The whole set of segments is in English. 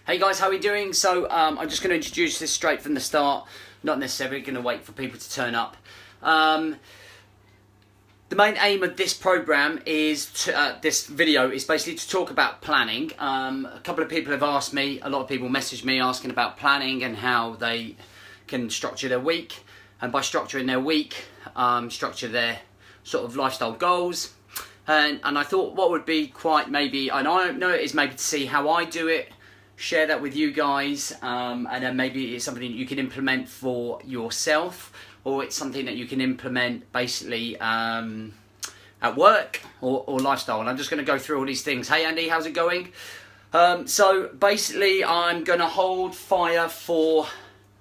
Hey guys, how are we doing? So I'm just going to introduce this straight from the start, not necessarily going to wait for people to turn up. The main aim of this program is this video is basically to talk about planning. A couple of people have asked me, a lot of people messaged me asking about planning and how they can structure their week, and by structuring their week, structure their sort of lifestyle goals. And I thought what would be quite maybe, and I don't know, is maybe to see how I do it, share that with you guys, and then maybe it's something that you can implement for yourself, or it's something that you can implement basically at work or lifestyle. And I'm just going to go through all these things. Hey Andy, how's it going? So basically I'm going to hold fire for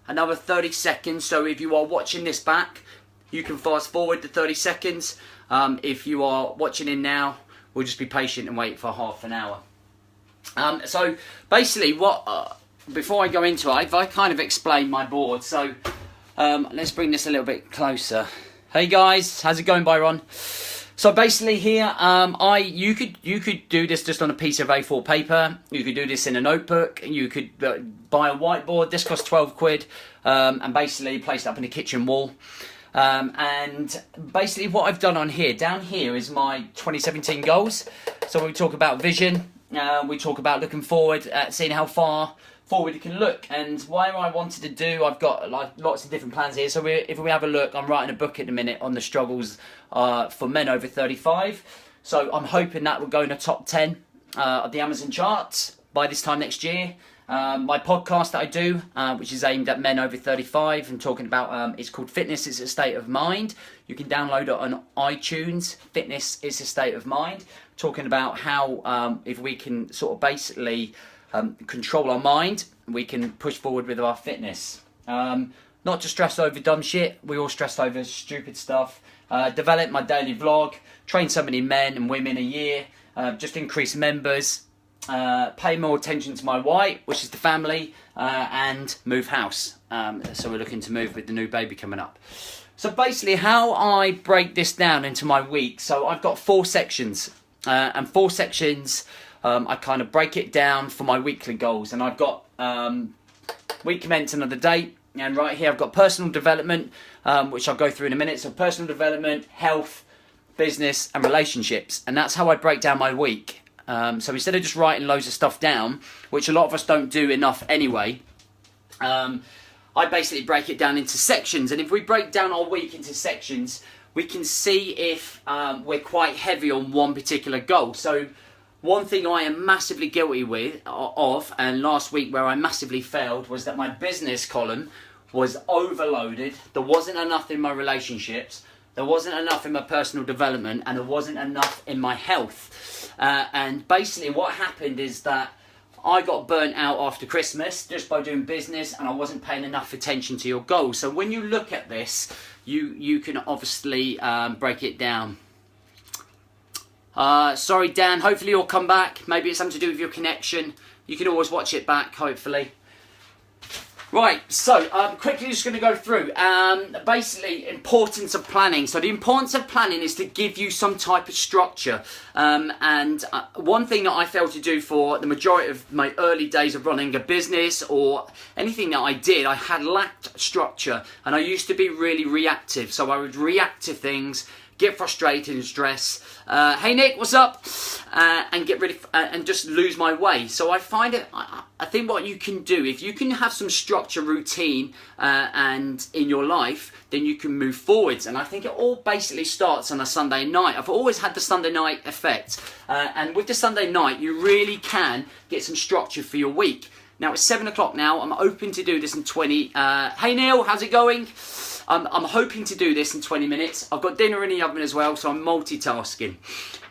another 30 seconds. So if you are watching this back, you can fast forward to 30 seconds. If you are watching in now, we'll just be patient and wait for half an hour. So basically before I go into it, I kind of explained my board. So let's bring this a little bit closer. Hey guys, how's it going, Byron? So basically here, you could do this just on a piece of A4 paper. You could do this in a notebook. You could buy a whiteboard. This costs 12 quid, and basically place it up in the kitchen wall. And basically what I've done on here, down here is my 2017 goals. So we talk about vision, we talk about looking forward, seeing how far forward you can look, and why I wanted to do, I've got like lots of different plans here. So if we have a look, I'm writing a book at the minute on the struggles for men over 35. So I'm hoping that will go in the top 10 of the Amazon charts by this time next year. My podcast that I do, which is aimed at men over 35 and talking about, it's called Fitness is a State of Mind. You can download it on iTunes. Fitness is a State of Mind. Talking about how if we can sort of basically control our mind, we can push forward with our fitness. Not to stress over dumb shit. We all stress over stupid stuff. Develop my daily vlog. Train so many men and women a year. Just increase members. Pay more attention to my why, which is the family, and move house. So we're looking to move with the new baby coming up. So basically how I break this down into my week. So I've got 4 sections, and 4 sections I kind of break it down for my weekly goals. And I've got week commencing of the date, and right here I've got personal development, which I'll go through in a minute. So personal development, health, business and relationships, and that's how I break down my week. So instead of just writing loads of stuff down, which a lot of us don't do enough anyway, I basically break it down into sections. And if we break down our week into sections, we can see if we're quite heavy on one particular goal. So one thing I am massively guilty of, and last week where I massively failed, was that my business column was overloaded. There wasn't enough in my relationships. There wasn't enough in my personal development, and there wasn't enough in my health. And basically what happened is that I got burnt out after Christmas just by doing business, and I wasn't paying enough attention to your goals. So when you look at this, you can obviously break it down. Sorry Dan, hopefully you'll come back. Maybe it's something to do with your connection. You can always watch it back, hopefully. Right, so quickly just going to go through basically importance of planning. So the importance of planning is to give you some type of structure, and one thing that I failed to do for the majority of my early days of running a business or anything that I did, I had lacked structure, and I used to be really reactive. So I would react to things, get frustrated and stress. Hey Nick, what's up? And get rid of and just lose my way. So I find it. I think what you can do, if you can have some structure, routine, and in your life, then you can move forwards. And I think it all basically starts on a Sunday night. I've always had the Sunday night effect, and with the Sunday night, you really can get some structure for your week. Now it's 7 o'clock now. I'm hoping to do this in 20. Hey Neil, how's it going? I'm hoping to do this in 20 minutes. I've got dinner in the oven as well, so I'm multitasking.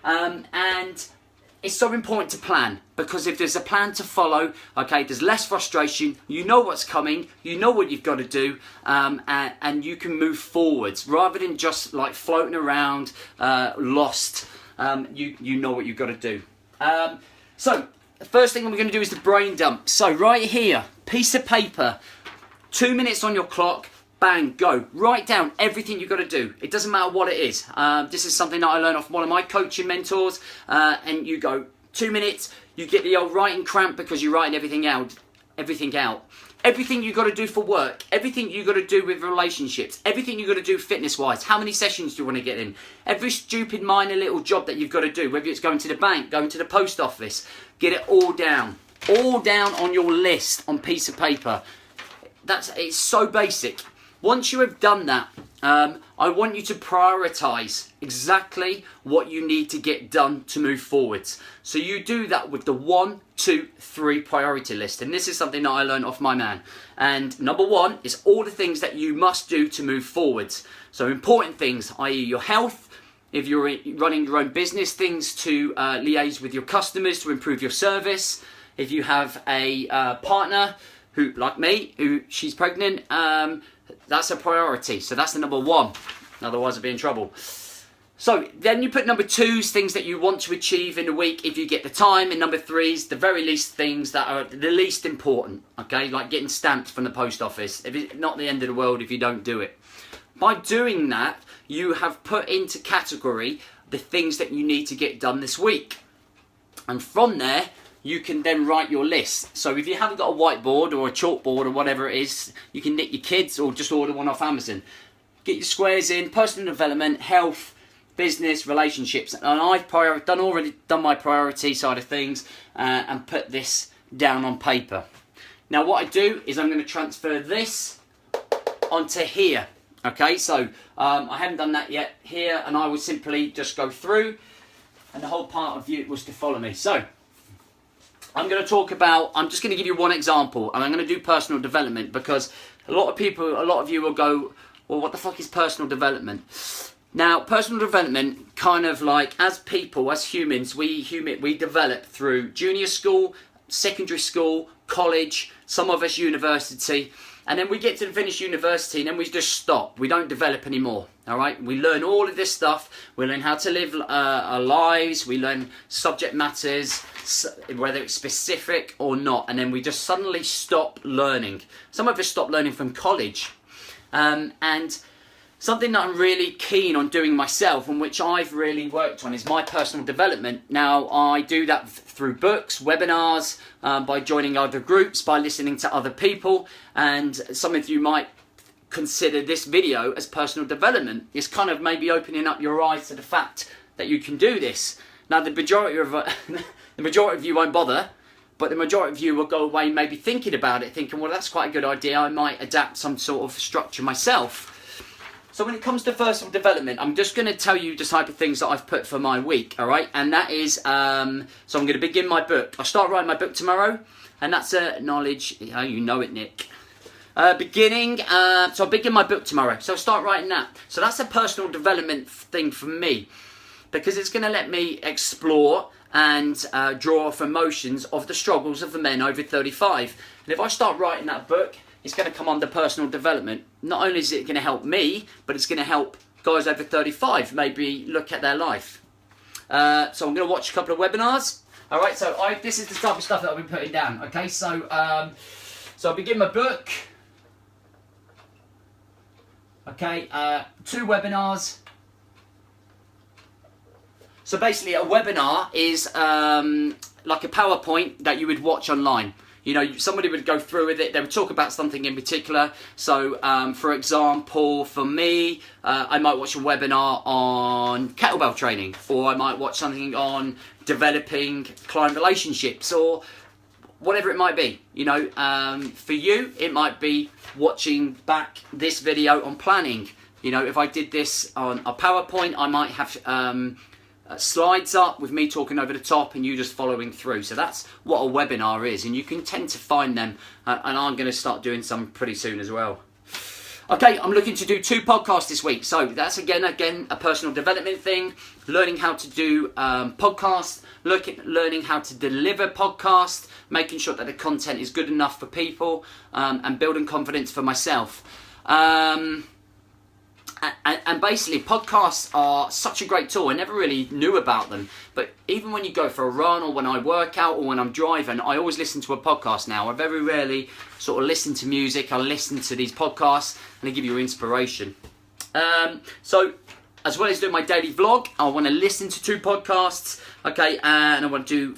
And it's so important to plan, because if there's a plan to follow, okay, there's less frustration, you know what's coming, you know what you've got to do, and you can move forwards rather than just like floating around lost. You know what you've got to do. So the first thing we're going to do is the brain dump. So right here, piece of paper, 2 minutes on your clock. Bang, go. Write down everything you've got to do. It doesn't matter what it is. This is something that I learned off one of my coaching mentors. And you go 2 minutes, you get the old writing cramp because you're writing everything out. everything out. Everything you got to do for work, everything you got to do with relationships, everything you got to do fitness-wise. How many sessions do you want to get in? Every stupid minor little job that you've got to do, whether it's going to the bank, going to the post office, get it all down on your list on piece of paper. It's so basic. Once you have done that, I want you to prioritise exactly what you need to get done to move forwards. So you do that with the 1, 2, 3 priority list. And this is something that I learned off my man. And number 1 is all the things that you must do to move forwards. So important things, i.e. your health, if you're running your own business, things to liaise with your customers to improve your service. If you have a partner who, like me, she's pregnant, that's a priority. So that's the number 1. Otherwise I'll be in trouble. So then you put number 2's things that you want to achieve in a week if you get the time. And number 3's the very least things that are the least important. Okay, like getting stamps from the post office. If it's not the end of the world if you don't do it. By doing that, you have put into category the things that you need to get done this week. And from there, you can then write your list. So if you haven't got a whiteboard or a chalkboard or whatever it is, you can knit your kids or just order one off Amazon. Get your squares in, personal development, health, business, relationships. And I've already done my priority side of things and put this down on paper. Now what I do is I'm going to transfer this onto here. Okay, so I haven't done that yet here, and I will simply just go through, and the whole part of you was to follow me. So I'm going to talk about, I'm just going to give you one example, and I'm going to do personal development because a lot of you will go, well, what the fuck is personal development? Now, personal development, kind of like, as people, as humans, we develop through junior school, secondary school, college, some of us university, and then we get to finish university and then we just stop. We don't develop anymore, all right? We learn all of this stuff. We learn how to live our lives. We learn subject matters, whether it's specific or not, and then we just suddenly stop learning. Some of us stop learning from college. And something that I'm really keen on doing myself and which I've really worked on is my personal development. Now, I do that through books, webinars, by joining other groups, by listening to other people, and some of you might consider this video as personal development. It's kind of maybe opening up your eyes to the fact that you can do this. Now, the majority of you won't bother, but the majority of you will go away maybe thinking about it, thinking, well, that's quite a good idea. I might adapt some sort of structure myself. So when it comes to personal development, I'm just going to tell you the type of things that I've put for my week, all right? And that is, so I'm going to begin my book. I start writing my book tomorrow, and that's knowledge. Oh, you know it, Nick. So I'll begin my book tomorrow. So I'll start writing that. So that's a personal development thing for me, because it's going to let me explore and draw off emotions of the struggles of the men over 35. And if I start writing that book, it's going to come under personal development. Not only is it going to help me, but it's going to help guys over 35 maybe look at their life. So I'm going to watch a couple of webinars. All right, so this is the type of stuff that I've been putting down. Okay, so I begin my book. Okay, 2 webinars. So basically, a webinar is like a PowerPoint that you would watch online. You know, somebody would go through with it, they would talk about something in particular. So, for example, for me, I might watch a webinar on kettlebell training, or I might watch something on developing client relationships, or whatever it might be. You know, for you, it might be watching back this video on planning. You know, if I did this on a PowerPoint, I might have slides up with me talking over the top and you just following through. So that's what a webinar is, and you can tend to find them, and I'm going to start doing some pretty soon as well. Okay, I'm looking to do 2 podcasts this week, so that's again a personal development thing, learning how to do podcasts, learning how to deliver podcasts, making sure that the content is good enough for people, and building confidence for myself. And basically, podcasts are such a great tool. I never really knew about them. But even when you go for a run, or when I work out, or when I'm driving, I always listen to a podcast now. I very rarely sort of listen to music. I listen to these podcasts, and they give you inspiration. So as well as doing my daily vlog, I want to listen to 2 podcasts, okay, and I want to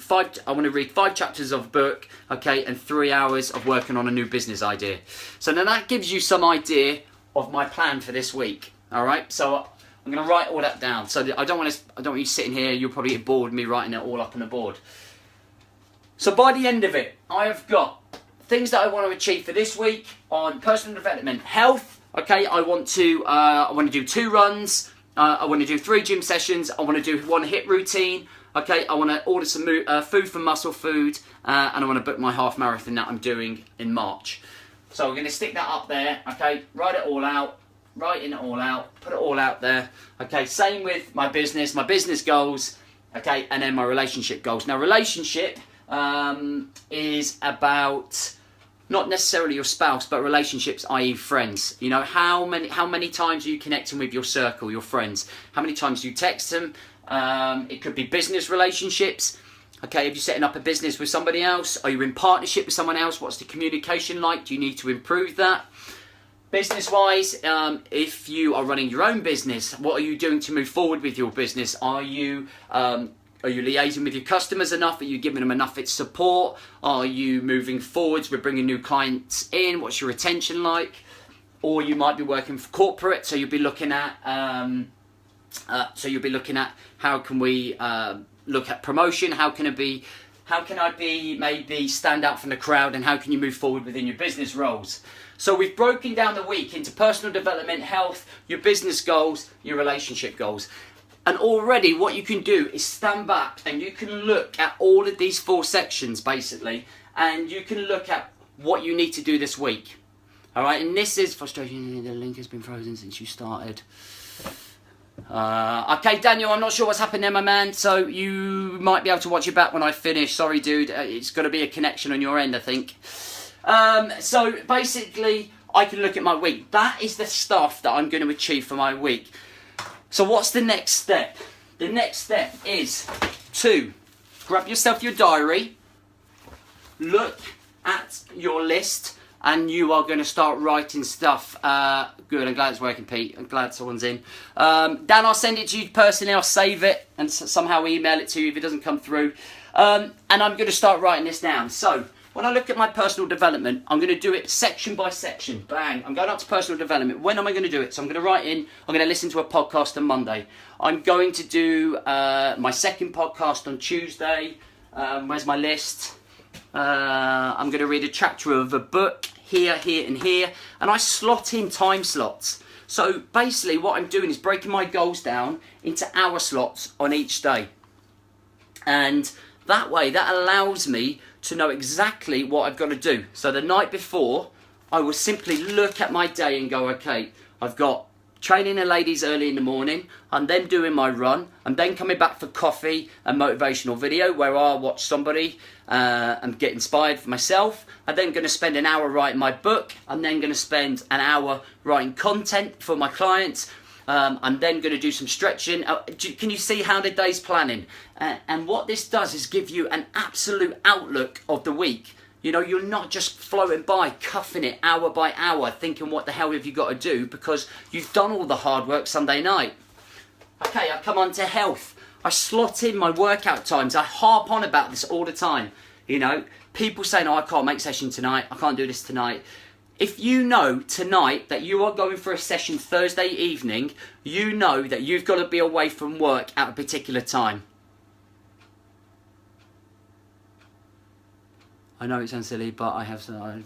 read 5 chapters of a book, okay, and 3 hours of working on a new business idea. So now that gives you some idea of my plan for this week. All right, so I'm going to write all that down. So I don't want you sitting here. You'll probably get bored with me writing it all up on the board. So by the end of it, I have got things that I want to achieve for this week on personal development, health. Okay, I want to do 2 runs. I want to do 3 gym sessions. I want to do 1 HIIT routine. Okay, I want to order some food from Muscle Food, and I want to book my half marathon that I'm doing in March. So we're going to stick that up there. Okay, writing it all out, put it all out there. Okay, same with my business goals. Okay, and then my relationship goals. Now, relationship is about not necessarily your spouse, but relationships, i.e. friends. You know, how many times are you connecting with your circle, your friends? How many times do you text them? It could be business relationships. Okay, if you're setting up a business with somebody else, are you in partnership with someone else? What's the communication like? Do you need to improve that? Business-wise, if you are running your own business, what are you doing to move forward with your business? Are you liaising with your customers enough? Are you giving them enough support? Are you moving forwards with bringing new clients in? What's your retention like? Or you might be working for corporate, so you'll be looking at how can we look at promotion? How can I be maybe stand out from the crowd, and how can you move forward within your business roles? So we've broken down the week into personal development, health, your business goals, your relationship goals. And already what you can do is stand back and you can look at all of these 4 sections basically, and you can look at what you need to do this week. All right, and this is frustration. The link has been frozen since you started. Okay, Daniel, I'm not sure what's happened there, my man. So you might be able to watch it back when I finish. Sorry, dude. It's got to be a connection on your end, I think. So basically, I can look at my week. That is the stuff that I'm going to achieve for my week. So what's the next step? The next step is to grab yourself your diary, look at your list, and you are going to start writing stuff. Good, I'm glad it's working, Pete. I'm glad someone's in. Dan, I'll send it to you personally. I'll save it and somehow email it to you if it doesn't come through. And I'm going to start writing this down. So when I look at my personal development, I'm going to do it section by section. Bang. I'm going up to personal development. When am I going to do it? So I'm going to write in, I'm going to listen to a podcast on Monday. I'm going to do my second podcast on Tuesday. Where's my list? I'm going to read a chapter of a book here, here and here. And I slot in time slots. So basically what I'm doing is breaking my goals down into hour slots on each day. And that way, that allows me to know exactly what I've got to do. So the night before, I will simply look at my day and go, okay, I've got training the ladies early in the morning, I'm then doing my run, I'm then coming back for coffee and motivational video where I'll watch somebody and get inspired for myself. I'm then going to spend an hour writing my book. I'm then going to spend an hour writing content for my clients. I'm then going to do some stretching. Can you see how the day's planning? And what this does is give you an absolute outlook of the week. You know, you're not just floating by, cuffing it hour by hour, thinking what the hell have you got to do, because you've done all the hard work Sunday night. Okay, I come on to health. I slot in my workout times. I harp on about this all the time. You know, people saying, oh, I can't make session tonight. I can't do this tonight. If you know tonight that you are going for a session Thursday evening, you know that you've got to be away from work at a particular time. I know it sounds silly, but I have some.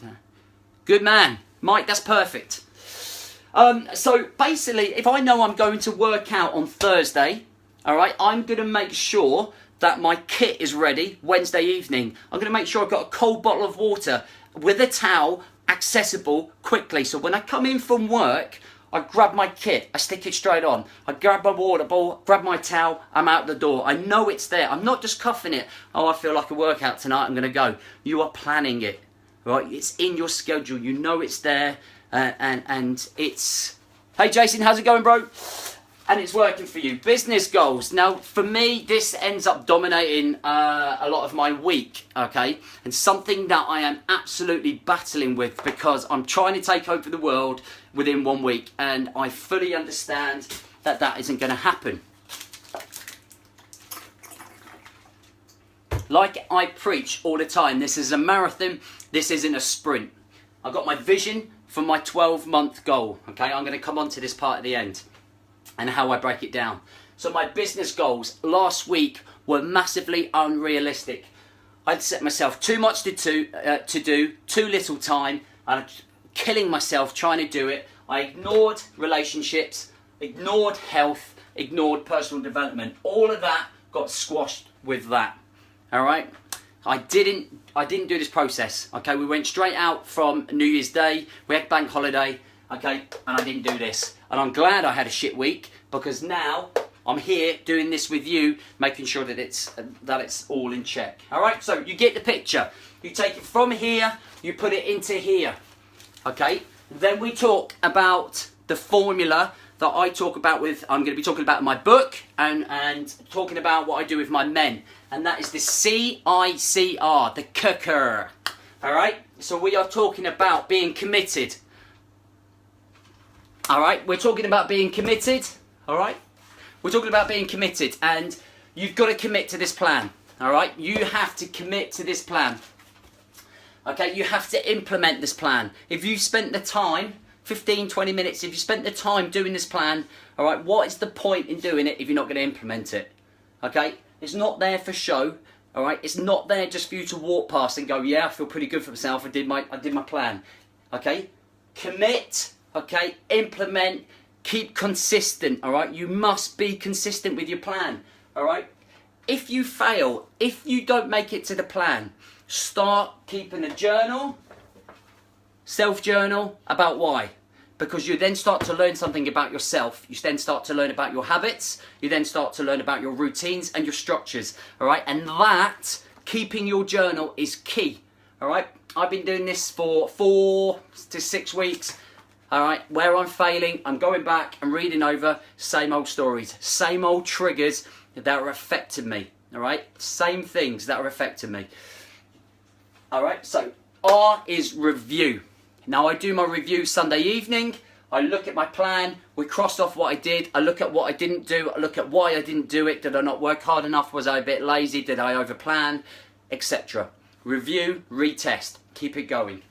Good man, Mike, that's perfect. So basically, if I know I'm going to work out on Thursday, all right, I'm going to make sure that my kit is ready Wednesday evening. I'm going to make sure I've got a cold bottle of water with a towel, accessible quickly. So when I come in from work, I grab my kit, I stick it straight on. I grab my water bottle, grab my towel, I'm out the door. I know it's there. I'm not just cuffing it. Oh, I feel like a workout tonight, I'm going to go. You are planning it, right? It's in your schedule. You know it's there, and it's... Hey, Jason, how's it going, bro? And it's working for you. Business goals. Now, for me, this ends up dominating a lot of my week, okay? And something that I am absolutely battling with, because I'm trying to take over the world within 1 week. And I fully understand that that isn't going to happen. Like I preach all the time, this is a marathon, this isn't a sprint. I've got my vision for my 12-month goal, okay? I'm going to come on to this part at the end and how I break it down. So my business goals last week were massively unrealistic. I'd set myself too much to do, too little time, and I'm killing myself trying to do it. I ignored relationships, ignored health, ignored personal development. All of that got squashed with that. All right? I didn't do this process. Okay, we went straight out from New Year's Day. We had bank holiday. Okay, and I didn't do this. And I'm glad I had a shit week, because now I'm here doing this with you, making sure that it's all in check. All right, so you get the picture. You take it from here, you put it into here. Okay, then we talk about the formula that I talk about with, I'm going to be talking about in my book, and talking about what I do with my men. And that is the CICR, the cooker. All right, so we are talking about being committed. All right, we're talking about being committed. All right, we're talking about being committed, and you've got to commit to this plan. All right, you have to commit to this plan. Okay, you have to implement this plan. If you spent the time, 15, 20 minutes, if you spent the time doing this plan, all right, what is the point in doing it if you're not going to implement it? Okay, it's not there for show. All right, it's not there just for you to walk past and go, yeah, I feel pretty good for myself. I did my plan. Okay, commit. Okay, implement. Keep consistent. All right, you must be consistent with your plan. All right, if you fail, if you don't make it to the plan, start keeping a journal, self-journal about why. Because you then start to learn something about yourself. You then start to learn about your habits. You then start to learn about your routines and your structures. All right, and that, keeping your journal, is key. All right, I've been doing this for 4 to 6 weeks. All right, where I'm failing, I'm going back and reading over same old stories, same old triggers that are affecting me. All right, same things that are affecting me. All right, so R is review. Now I do my review Sunday evening. I look at my plan. We crossed off what I did. I look at what I didn't do. I look at why I didn't do it. Did I not work hard enough? Was I a bit lazy? Did I overplan? Etc. Review, retest, keep it going.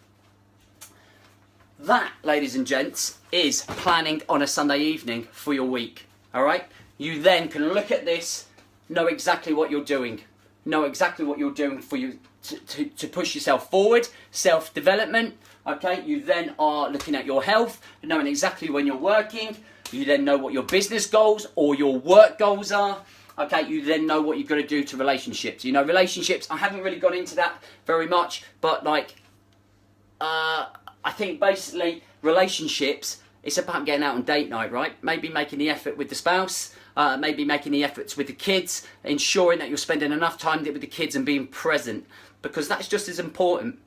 That, ladies and gents, is planning on a Sunday evening for your week. All right? You then can look at this, know exactly what you're doing. Know exactly what you're doing for you to push yourself forward, self-development. Okay, you then are looking at your health, knowing exactly when you're working. You then know what your business goals or your work goals are. Okay, you then know what you've got to do to relationships. You know, relationships, I haven't really got into that very much, but like, I think basically relationships, it's about getting out on date night, right? Maybe making the effort with the spouse, maybe making the efforts with the kids, ensuring that you're spending enough time with the kids and being present, because that's just as important.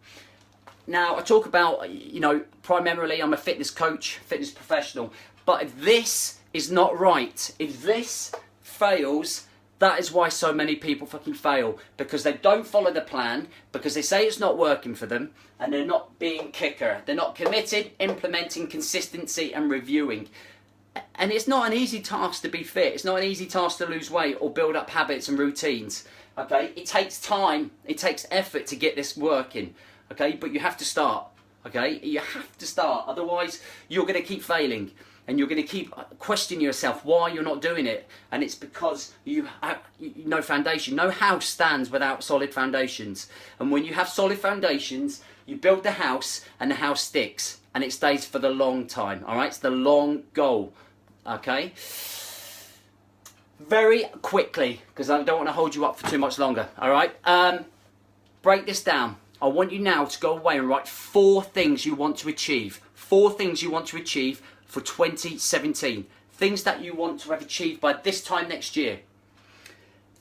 Now, I talk about, you know, primarily I'm a fitness coach, fitness professional, but if this is not right, if this fails, that is why so many people fucking fail, because they don't follow the plan, because they say it's not working for them, and they're not being kicker. They're not committed, implementing consistency and reviewing. And it's not an easy task to be fit. It's not an easy task to lose weight or build up habits and routines. Okay, it takes time, it takes effort to get this working. Okay, but you have to start. Okay, you have to start, otherwise you're going to keep failing. And you're going to keep questioning yourself why you're not doing it. And it's because you have no foundation. No house stands without solid foundations. And when you have solid foundations, you build the house and the house sticks. And it stays for the long time. All right, it's the long goal. Okay? Very quickly, because I don't want to hold you up for too much longer. All right? Break this down. I want you now to go away and write 4 things you want to achieve. 4 things you want to achieve for 2017. Things that you want to have achieved by this time next year.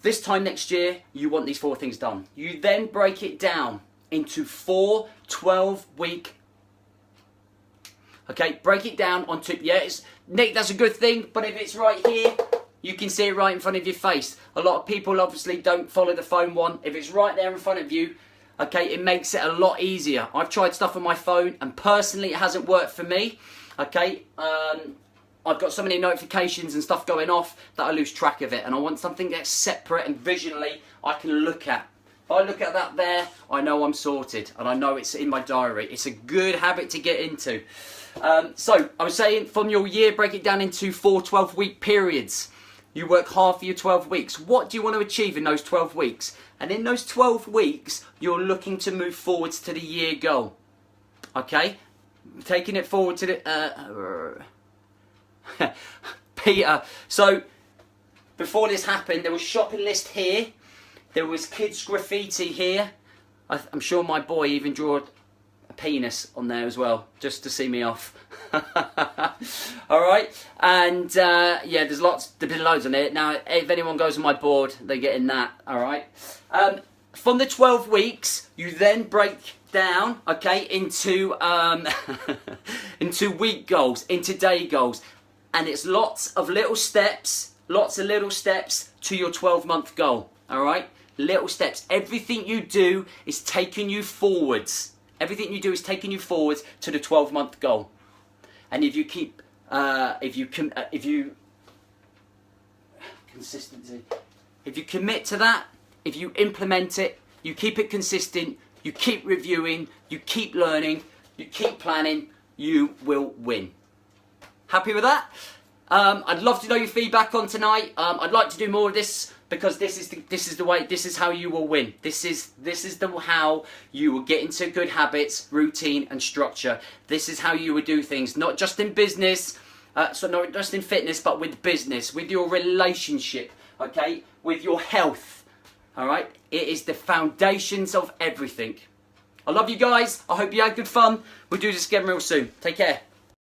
This time next year, you want these 4 things done. You then break it down into 4 12-week. Okay, break it down onto, Nick, that's a good thing, but if it's right here, you can see it right in front of your face. A lot of people obviously don't follow the phone one. If it's right there in front of you, okay, it makes it a lot easier. I've tried stuff on my phone, and personally, it hasn't worked for me. Okay, I've got so many notifications and stuff going off that I lose track of it, and I want something that's separate and visually I can look at. If I look at that there, I know I'm sorted, and I know it's in my diary. It's a good habit to get into. So I was saying, from your year, break it down into 4 12-week periods. You work half of your 12 weeks. What do you want to achieve in those 12 weeks? And in those 12 weeks, you're looking to move forwards to the year goal. Okay? Taking it forward to the... Peter. So, before this happened, there was shopping list here. There was kids graffiti here. I'm sure my boy even drew a penis on there as well, just to see me off. Alright, and yeah, there's been loads on it. Now, if anyone goes on my board, they're getting that, alright. From the 12 weeks, you then break down, okay, into, into week goals, into day goals. And it's lots of little steps to your 12-month goal, alright? Little steps. Everything you do is taking you forwards. Everything you do is taking you forwards to the 12-month goal. And if you keep, consistency. If you commit to that, if you implement it, you keep it consistent, you keep reviewing, you keep learning, you keep planning, you will win. Happy with that? I'd love to know your feedback on tonight. I'd like to do more of this, because this is the way. This is how you will win. This is how you will get into good habits, routine, and structure. This is how you would do things, not just in business, so not just in fitness, but with business, with your relationship, okay, with your health. All right, it is the foundations of everything. I love you guys. I hope you had good fun. We'll do this again real soon. Take care.